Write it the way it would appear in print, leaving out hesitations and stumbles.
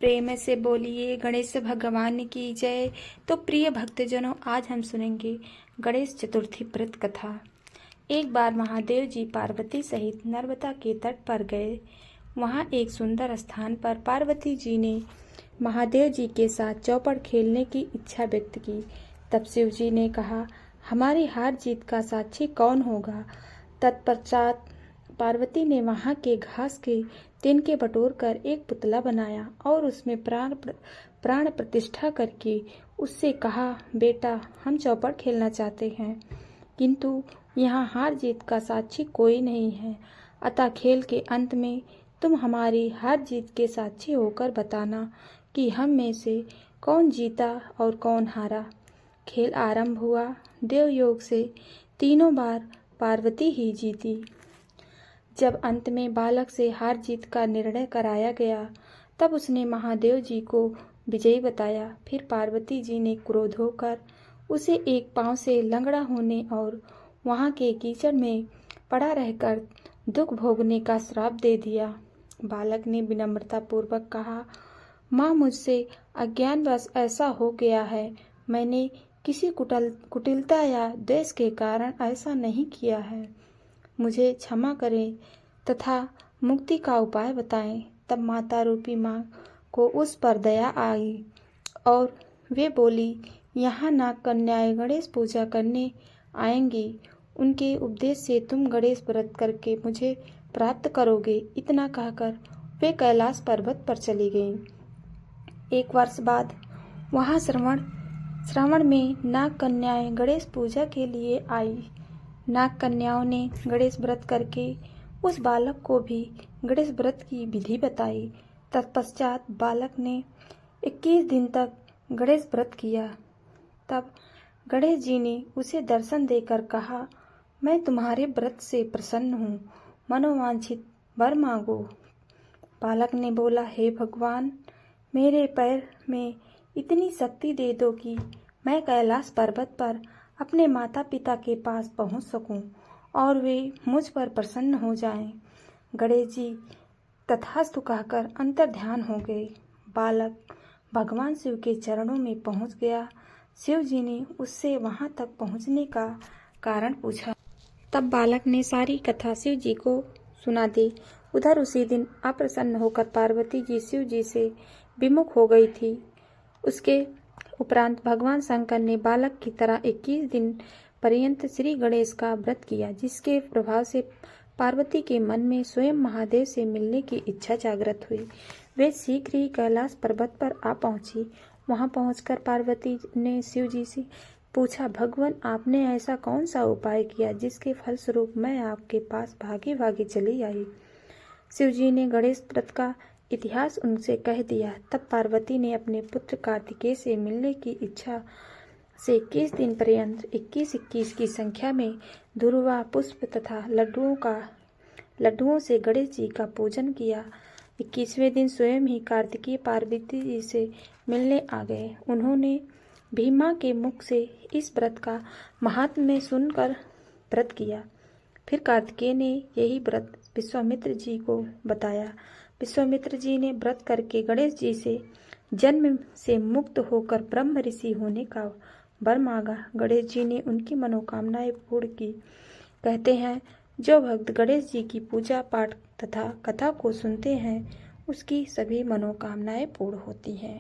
प्रेम से बोलिए गणेश भगवान की जय। तो प्रिय भक्तजनों, आज हम सुनेंगे गणेश चतुर्थी व्रत कथा। एक बार महादेव जी पार्वती सहित नर्मदा के तट पर गए। वहाँ एक सुंदर स्थान पर पार्वती जी ने महादेव जी के साथ चौपड़ खेलने की इच्छा व्यक्त की। तब शिव जी ने कहा, हमारी हार जीत का साक्षी कौन होगा? तत्पश्चात पार्वती ने वहाँ के घास के तिनके बटोरकर एक पुतला बनाया और उसमें प्राण प्रतिष्ठा करके उससे कहा, बेटा, हम चौपड़ खेलना चाहते हैं, किंतु यहाँ हार जीत का साक्षी कोई नहीं है। अतः खेल के अंत में तुम हमारी हार जीत के साक्षी होकर बताना कि हम में से कौन जीता और कौन हारा। खेल आरंभ हुआ। देवयोग से तीनों बार पार्वती ही जीती। जब अंत में बालक से हार जीत का निर्णय कराया गया, तब उसने महादेव जी को विजयी बताया। फिर पार्वती जी ने क्रोध होकर उसे एक पांव से लंगड़ा होने और वहाँ के कीचड़ में पड़ा रहकर दुख भोगने का श्राप दे दिया। बालक ने विनम्रता पूर्वक कहा, माँ, मुझसे अज्ञानवश ऐसा हो गया है। मैंने किसी कुटिलता या द्वेष के कारण ऐसा नहीं किया है। मुझे क्षमा करें तथा मुक्ति का उपाय बताएं। तब माता रूपी माँ को उस पर दया आई और वे बोली, यहाँ नाग कन्याएं गणेश पूजा करने आएंगी। उनके उपदेश से तुम गणेश व्रत करके मुझे प्राप्त करोगे। इतना कहकर वे कैलाश पर्वत पर चली गईं। एक वर्ष बाद वहाँ श्रावण में नाग कन्याएं गणेश पूजा के लिए आई। नाग कन्याओं ने गणेश व्रत करके उस बालक को भी गणेश व्रत की विधि बताई। तत्पश्चात बालक ने 21 दिन तक गणेश व्रत किया। तब गणेश जी ने उसे दर्शन देकर कहा, मैं तुम्हारे व्रत से प्रसन्न हूँ, मनोवांछित वर मांगो। बालक ने बोला, हे भगवान, मेरे पैर में इतनी शक्ति दे दो कि मैं कैलाश पर्वत पर अपने माता पिता के पास पहुँच सकूं और वे मुझ पर प्रसन्न हो जाएं। गणेश जी तथास्तु कहकर अंतर्ध्यान हो गए। बालक भगवान शिव के चरणों में पहुँच गया। शिव जी ने उससे वहाँ तक पहुँचने का कारण पूछा। तब बालक ने सारी कथा शिव जी को सुना दी। उधर उसी दिन अप्रसन्न होकर पार्वती जी शिव जी से विमुख हो गई थी। उसके उपरांत भगवान शंकर ने बालक की तरह 21 दिन पर्यंत श्री गणेश का व्रत किया, जिसके प्रभाव से पार्वती के मन में स्वयं महादेव से मिलने की इच्छा जागृत हुई। वे शीघ्र ही कैलाश पर्वत पर आ पहुंची। वहां पहुंचकर पार्वती ने शिव जी से पूछा, भगवान, आपने ऐसा कौन सा उपाय किया जिसके फलस्वरूप मैं आपके पास भागी भागी चली आई? शिव जी ने गणेश व्रत का इतिहास उनसे कह दिया। तब पार्वती ने अपने पुत्र कार्तिकेय से मिलने की इच्छा से 21 दिन पर्यंत 21-21 की संख्या में दुर्वा, पुष्प तथा लड्डुओं से गणेश जी का पूजन किया। 21वें दिन स्वयं ही कार्तिकेय पार्वती जी से मिलने आ गए। उन्होंने भी मां के मुख से इस व्रत का महात्म्य सुनकर व्रत किया। फिर कार्तिकेय ने यही व्रत विश्वामित्र जी को बताया। विश्वामित्र जी ने व्रत करके गणेश जी से जन्म से मुक्त होकर ब्रह्म ऋषि होने का वर मांगा। गणेश जी ने उनकी मनोकामनाएं पूर्ण की। कहते हैं, जो भक्त गणेश जी की पूजा पाठ तथा कथा को सुनते हैं, उसकी सभी मनोकामनाएं पूर्ण होती हैं।